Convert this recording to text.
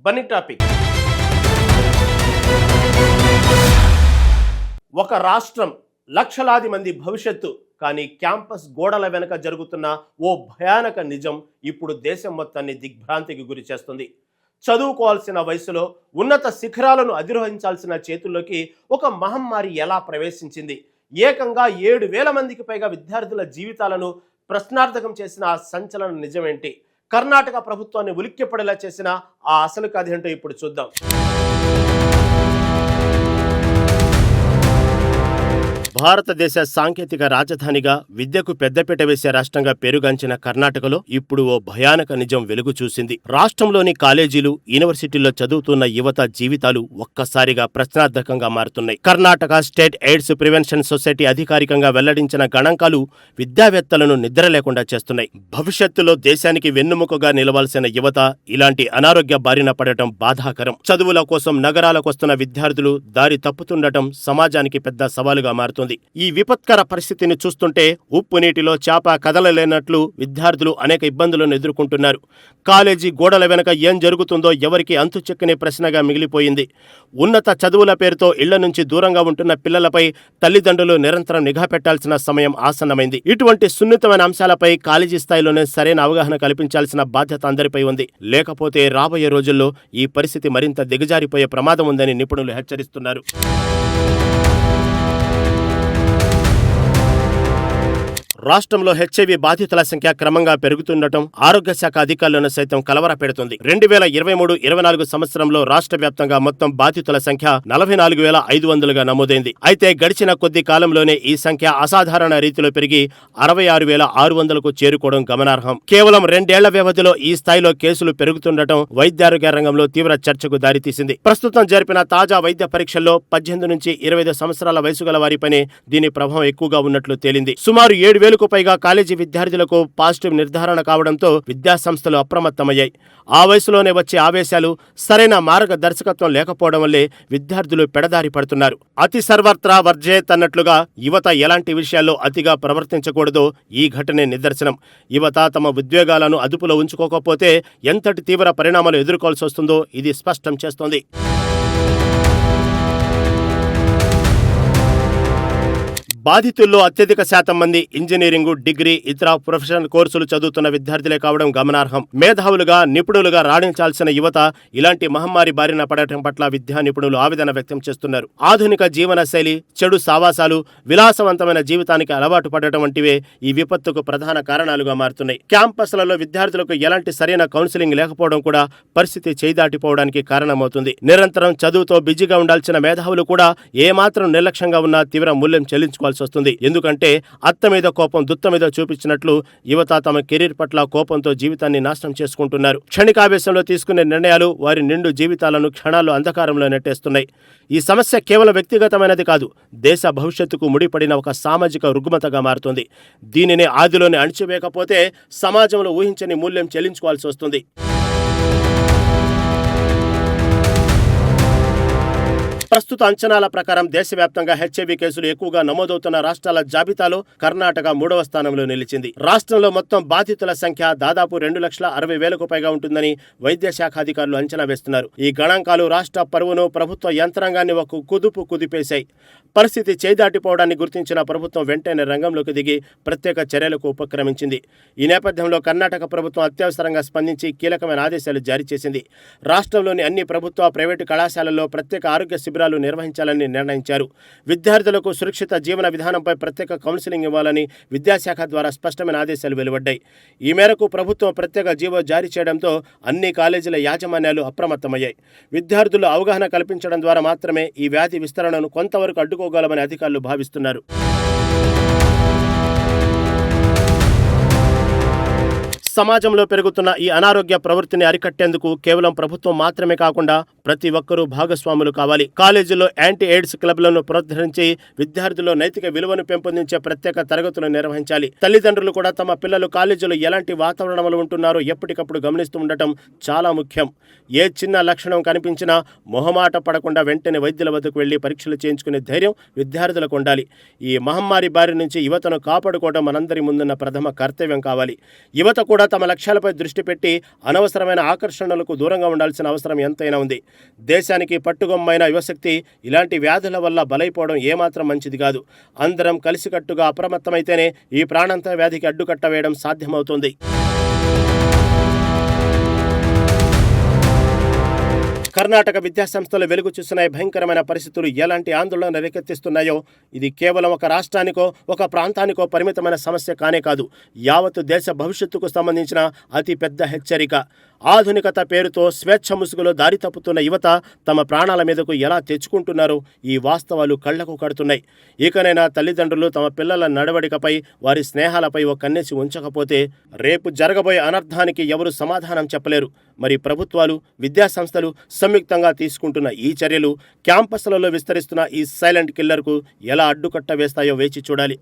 Bunny topic. ఒక రాష్ట్రం, లక్షలాది మంది భవిష్యత్తు. కానీ క్యాంపస్ గోడల వెనుక జరుగుతున్న ఓ భయానక నిజం ఇప్పుడు దేశం మొత్తాన్ని దిగ్భ్రాంతికి గురి చేస్తుంది. చదువుకోవాల్సిన వయసులో ఉన్నత శిఖరాలను అధిరోహించాల్సిన చేతుల్లోకి ఒక మహమ్మారి ఎలా ప్రవేశించింది? ఏకంగా 7,000 మందికి పైగా విద్యార్థుల జీవితాలను ప్రశ్నార్థకం చేసిన ఆ సంచలన నిజమేంటి? కర్ణాటక ప్రభుత్వాన్ని ఉలిక్కిపడేలా చేసిన ఆ అసలు కథ ఏంటో ఇప్పుడు చూద్దాం. భారతదేశ సాంకేతిక రాజధానిగా, విద్యకు పెద్దపీట వేసే రాష్ట్రంగా పేరుగాంచిన కర్ణాటకలో ఇప్పుడు ఓ భయానక నిజం వెలుగు చూసింది. రాష్ట్రంలోని కాలేజీలు, యూనివర్సిటీల్లో చదువుతున్న యువత జీవితాలు ఒక్కసారిగా ప్రశ్నార్థకంగా మారుతున్నాయి. Karnataka state AIDS prevention society అధికారికంగా వెల్లడించిన గణాంకాలు విద్యావేత్తలను నిద్ర లేకుండా చేస్తున్నాయి. భవిష్యత్తులో దేశానికి వెన్నుముకగా నిలవాల్సిన యువత ఇలాంటి అనారోగ్య బారిన పడటం బాధాకరం. చదువుల కోసం నగరాలకొస్తున్న విద్యార్థులు దారి తప్పుతుండటం సమాజానికి పెద్ద సవాలుగా మారుతుంది. ఈ విపత్కర పరిస్థితిని చూస్తుంటే ఉప్పు నీటిలో చేప కదలలేనట్లు విద్యార్థులు అనేక ఇబ్బందులను ఎదుర్కొంటున్నారు. కాలేజీ గోడల వెనుక ఏం జరుగుతుందో ఎవరికి అంతుచెక్కని ప్రశ్నగా మిగిలిపోయింది. ఉన్నత చదువుల పేరుతో ఇళ్ల నుంచి దూరంగా ఉంటున్న పిల్లలపై తల్లిదండ్రులు నిరంతరం నిఘా పెట్టాల్సిన సమయం ఆసన్నమైంది. ఇటువంటి సున్నితమైన అంశాలపై కాలేజీ స్థాయిలోనే సరైన అవగాహన కల్పించాల్సిన బాధ్యత అందరిపై ఉంది. లేకపోతే రాబోయే రోజుల్లో ఈ పరిస్థితి మరింత దిగజారిపోయే ప్రమాదం ఉందని నిపుణులు హెచ్చరిస్తున్నారు. రాష్ట్రంలో హెచ్ఐవి బాధితుల సంఖ్య క్రమంగా పెరుగుతుండటం ఆరోగ్య శాఖ అధికారులను సైతం కలవరపెడుతుంది. 2023-24 సంవత్సరంలో రాష్ట్ర వ్యాప్తంగా మొత్తం బాధితుల సంఖ్య 44,500గా నమోదైంది. అయితే గడిచిన కొద్ది కాలంలోనే ఈ సంఖ్య అసాధారణ రీతిలో పెరిగి 66,600కు చేరుకోవడం గమనార్హం. కేవలం 2 ఏళ్ల వ్యవధిలో ఈ స్థాయిలో కేసులు పెరుగుతుండటం వైద్యారోగ్య రంగంలో తీవ్ర చర్చకు దారితీసింది. ప్రస్తుతం జరిపిన తాజా వైద్య పరీక్షల్లో 18 నుంచి 25 సంవత్సరాల వయసు గల వారిపైనే దీని ప్రభావం ఎక్కువగా ఉన్నట్లు తేలింది. సుమారు 7,000కు పైగా కాలేజీ విద్యార్థులకు పాజిటివ్ నిర్ధారణ కావడంతో విద్యాసంస్థలు అప్రమత్తమయ్యాయి. ఆ వయసులోనే వచ్చే ఆవేశాలు, సరైన మార్గదర్శకత్వం లేకపోవడం వల్లే విద్యార్థులు పెడదారి పడుతున్నారు. అతి సర్వత్రా వర్జేత్ అన్నట్లుగా యువత ఎలాంటి విషయాల్లో అతిగా ప్రవర్తించకూడదో ఈ ఘటనే నిదర్శనం. యువత తమ ఉద్వేగాలను అదుపులో ఉంచుకోకపోతే ఎంతటి తీవ్ర పరిణామాలు ఎదుర్కోవాల్సి వస్తుందో ఇది స్పష్టం చేస్తోంది. బాధితుల్లో అత్యధిక శాతం మంది ఇంజనీరింగ్, డిగ్రీ, ఇతర ప్రొఫెషనల్ కోర్సులు చదువుతున్న విద్యార్థులే కావడం గమనార్హం. మేధావులుగా, నిపుణులుగా రాణించాల్సిన యువత ఇలాంటి మహమ్మారి బారిన పడటం పట్ల విద్యా నిపుణులు ఆవేదన వ్యక్తం చేస్తున్నారు. ఆధునిక జీవన శైలి, చెడు సావాసాలు, విలాసవంతమైన జీవితానికి అలవాటు పడటం వంటివే ఈ విపత్తుకు ప్రధాన కారణాలుగా మారుతున్నాయి. క్యాంపస్లలో విద్యార్థులకు ఎలాంటి సరైన కౌన్సిలింగ్ లేకపోవడం కూడా పరిస్థితి చేయిదాటిపోవడానికి కారణమవుతుంది. నిరంతరం చదువుతో బిజీగా ఉండాల్సిన మేధావులు కూడా ఏమాత్రం నిర్లక్ష్యంగా ఉన్నా తీవ్ర మూల్యం చెల్లించుకోవాలి వస్తుంది. ఎందుకంటే అత్త మీద కోపం దుత్త మీద చూపించినట్లు యువత తమ కెరీర్ పట్ల కోపంతో జీవితాన్ని నాశనం చేసుకుంటున్నారు. క్షణికావేశంలో తీసుకునే నిర్ణయాలు వారి నిండు జీవితాలను క్షణాల్లో అంధకారంలో నెట్టేస్తున్నాయి. ఈ సమస్య కేవలం వ్యక్తిగతమైనది కాదు, దేశ భవిష్యత్తుకు ముడిపడిన ఒక సామాజిక రుగ్మతగా మారుతుంది. దీనిని ఆదిలోనే అణిచివేయకపోతే సమాజంలో ఊహించని మూల్యం చెల్లించుకోవాల్సి వస్తుంది. ప్రస్తుత అంచనాల ప్రకారం దేశవ్యాప్తంగా హెచ్ఐవి కేసులు ఎక్కువగా నమోదవుతున్న రాష్ట్రాల జాబితాలో కర్ణాటక 3వ స్థానంలో నిలిచింది. రాష్ట్రంలో మొత్తం బాధితుల సంఖ్య దాదాపు 2,60,000కు పైగా ఉంటుందని వైద్య శాఖ అధికారులు అంచనా వేస్తున్నారు. ఈ గణాంకాలు రాష్ట్ర పరువును, ప్రభుత్వ యంత్రాంగాన్ని ఒక కుదిపేశాయి. పరిస్థితి చేదాటిపోవడాన్ని గుర్తించిన ప్రభుత్వం వెంటనే రంగంలోకి దిగి ప్రత్యేక చర్యలకు ఉపక్రమించింది. ఈ నేపథ్యంలో కర్ణాటక ప్రభుత్వం అత్యవసరంగా స్పందించి కీలకమైన ఆదేశాలు జారీ చేసింది. రాష్ట్రంలోని అన్ని ప్రభుత్వ, ప్రైవేటు కళాశాలల్లో ప్రత్యేక ఆరోగ్య శిబిరాలు నిర్వహించాలని నిర్ణయించారు. విద్యార్థులకు సురక్షిత జీవన విధానంపై ప్రత్యేక కౌన్సిలింగ్ ఇవ్వాలని విద్యాశాఖ ద్వారా స్పష్టమైన ఆదేశాలు వెలువడ్డాయి. ఈ మేరకు ప్రభుత్వం ప్రత్యేక జీవో జారీ చేయడంతో అన్ని కాలేజీల యాజమాన్యాలు అప్రమత్తమయ్యాయి. విద్యార్థులు అవగాహన కల్పించడం ద్వారా మాత్రమే ఈ వ్యాధి విస్తరణను కొంతవరకు అడ్డుకోగలమని అధికారులు భావిస్తున్నారు. సమాజంలో పెరుగుతున్న ఈ అనారోగ్య ప్రవృత్తిని అరికట్టేందుకు కేవలం ప్రభుత్వం మాత్రమే కాకుండా ప్రతి ఒక్కరూ భాగస్వాములు కావాలి. కాలేజీల్లో యాంటీ ఎయిడ్స్ క్లబ్లను ప్రోత్సహించి విద్యార్థుల్లో నైతిక విలువను పెంపొందించే ప్రత్యేక తరగతులు నిర్వహించాలి. తల్లిదండ్రులు కూడా తమ పిల్లలు కాలేజీలో ఎలాంటి వాతావరణంలో ఉంటున్నారో ఎప్పటికప్పుడు గమనిస్తూ ఉండటం చాలా ముఖ్యం. ఏ చిన్న లక్షణం కనిపించినా మొహమాట పడకుండా వెంటనే వైద్యుల వద్దకు వెళ్లి పరీక్షలు చేయించుకునే ధైర్యం విద్యార్థులకు ఉండాలి. ఈ మహమ్మారి బారి నుంచి యువతను కాపాడుకోవడం మనందరి ముందున్న ప్రథమ కర్తవ్యం కావాలి. యువత కూడా కూడా తమ లక్ష్యాలపై దృష్టి పెట్టి అనవసరమైన ఆకర్షణలకు దూరంగా ఉండాల్సిన అవసరం ఎంతైనా ఉంది. దేశానికి పట్టుగొమ్మైన యువశక్తి ఇలాంటి వ్యాధుల వల్ల బలైపోవడం ఏమాత్రం మంచిది కాదు. అందరం కలిసికట్టుగా అప్రమత్తమైతేనే ఈ ప్రాణాంత వ్యాధికి అడ్డుకట్ట వేయడం సాధ్యమవుతుంది. కర్ణాటక విద్యాసంస్థలు వెలుగు చూసిన భయంకరమైన పరిస్థితులు ఎలాంటి ఆందోళన రేకెత్తిస్తున్నాయో ఇది కేవలం ఒక రాష్ట్రానికో ఒక ప్రాంతానికో పరిమితమైన సమస్య కానే కాదు. యావత్తు దేశ భవిష్యత్తుకు సంబంధించిన అతి పెద్ద హెచ్చరిక. ఆధునికత పేరుతో స్వేచ్ఛ ముసుగులో దారి తప్పుతున్న యువత తమ ప్రాణాల మీదకు ఎలా తెచ్చుకుంటున్నారో ఈ వాస్తవాలు కళ్లకు కడుతున్నాయి. ఇకనైనా తల్లిదండ్రులు తమ పిల్లల నడవడికపై వారి స్నేహాలపై ఓ కన్నేసి ఉంచకపోతే రేపు జరగబోయే అనర్థానికి ఎవరు సమాధానం చెప్పలేరు. మరి ప్రభుత్వాలు, విద్యాసంస్థలు సంయుక్తంగా తీసుకుంటున్న ఈ చర్యలు క్యాంపస్లలో విస్తరిస్తున్న ఈ సైలెంట్ కిల్లర్కు ఎలా అడ్డుకట్ట వేస్తాయో వేచి చూడాలి.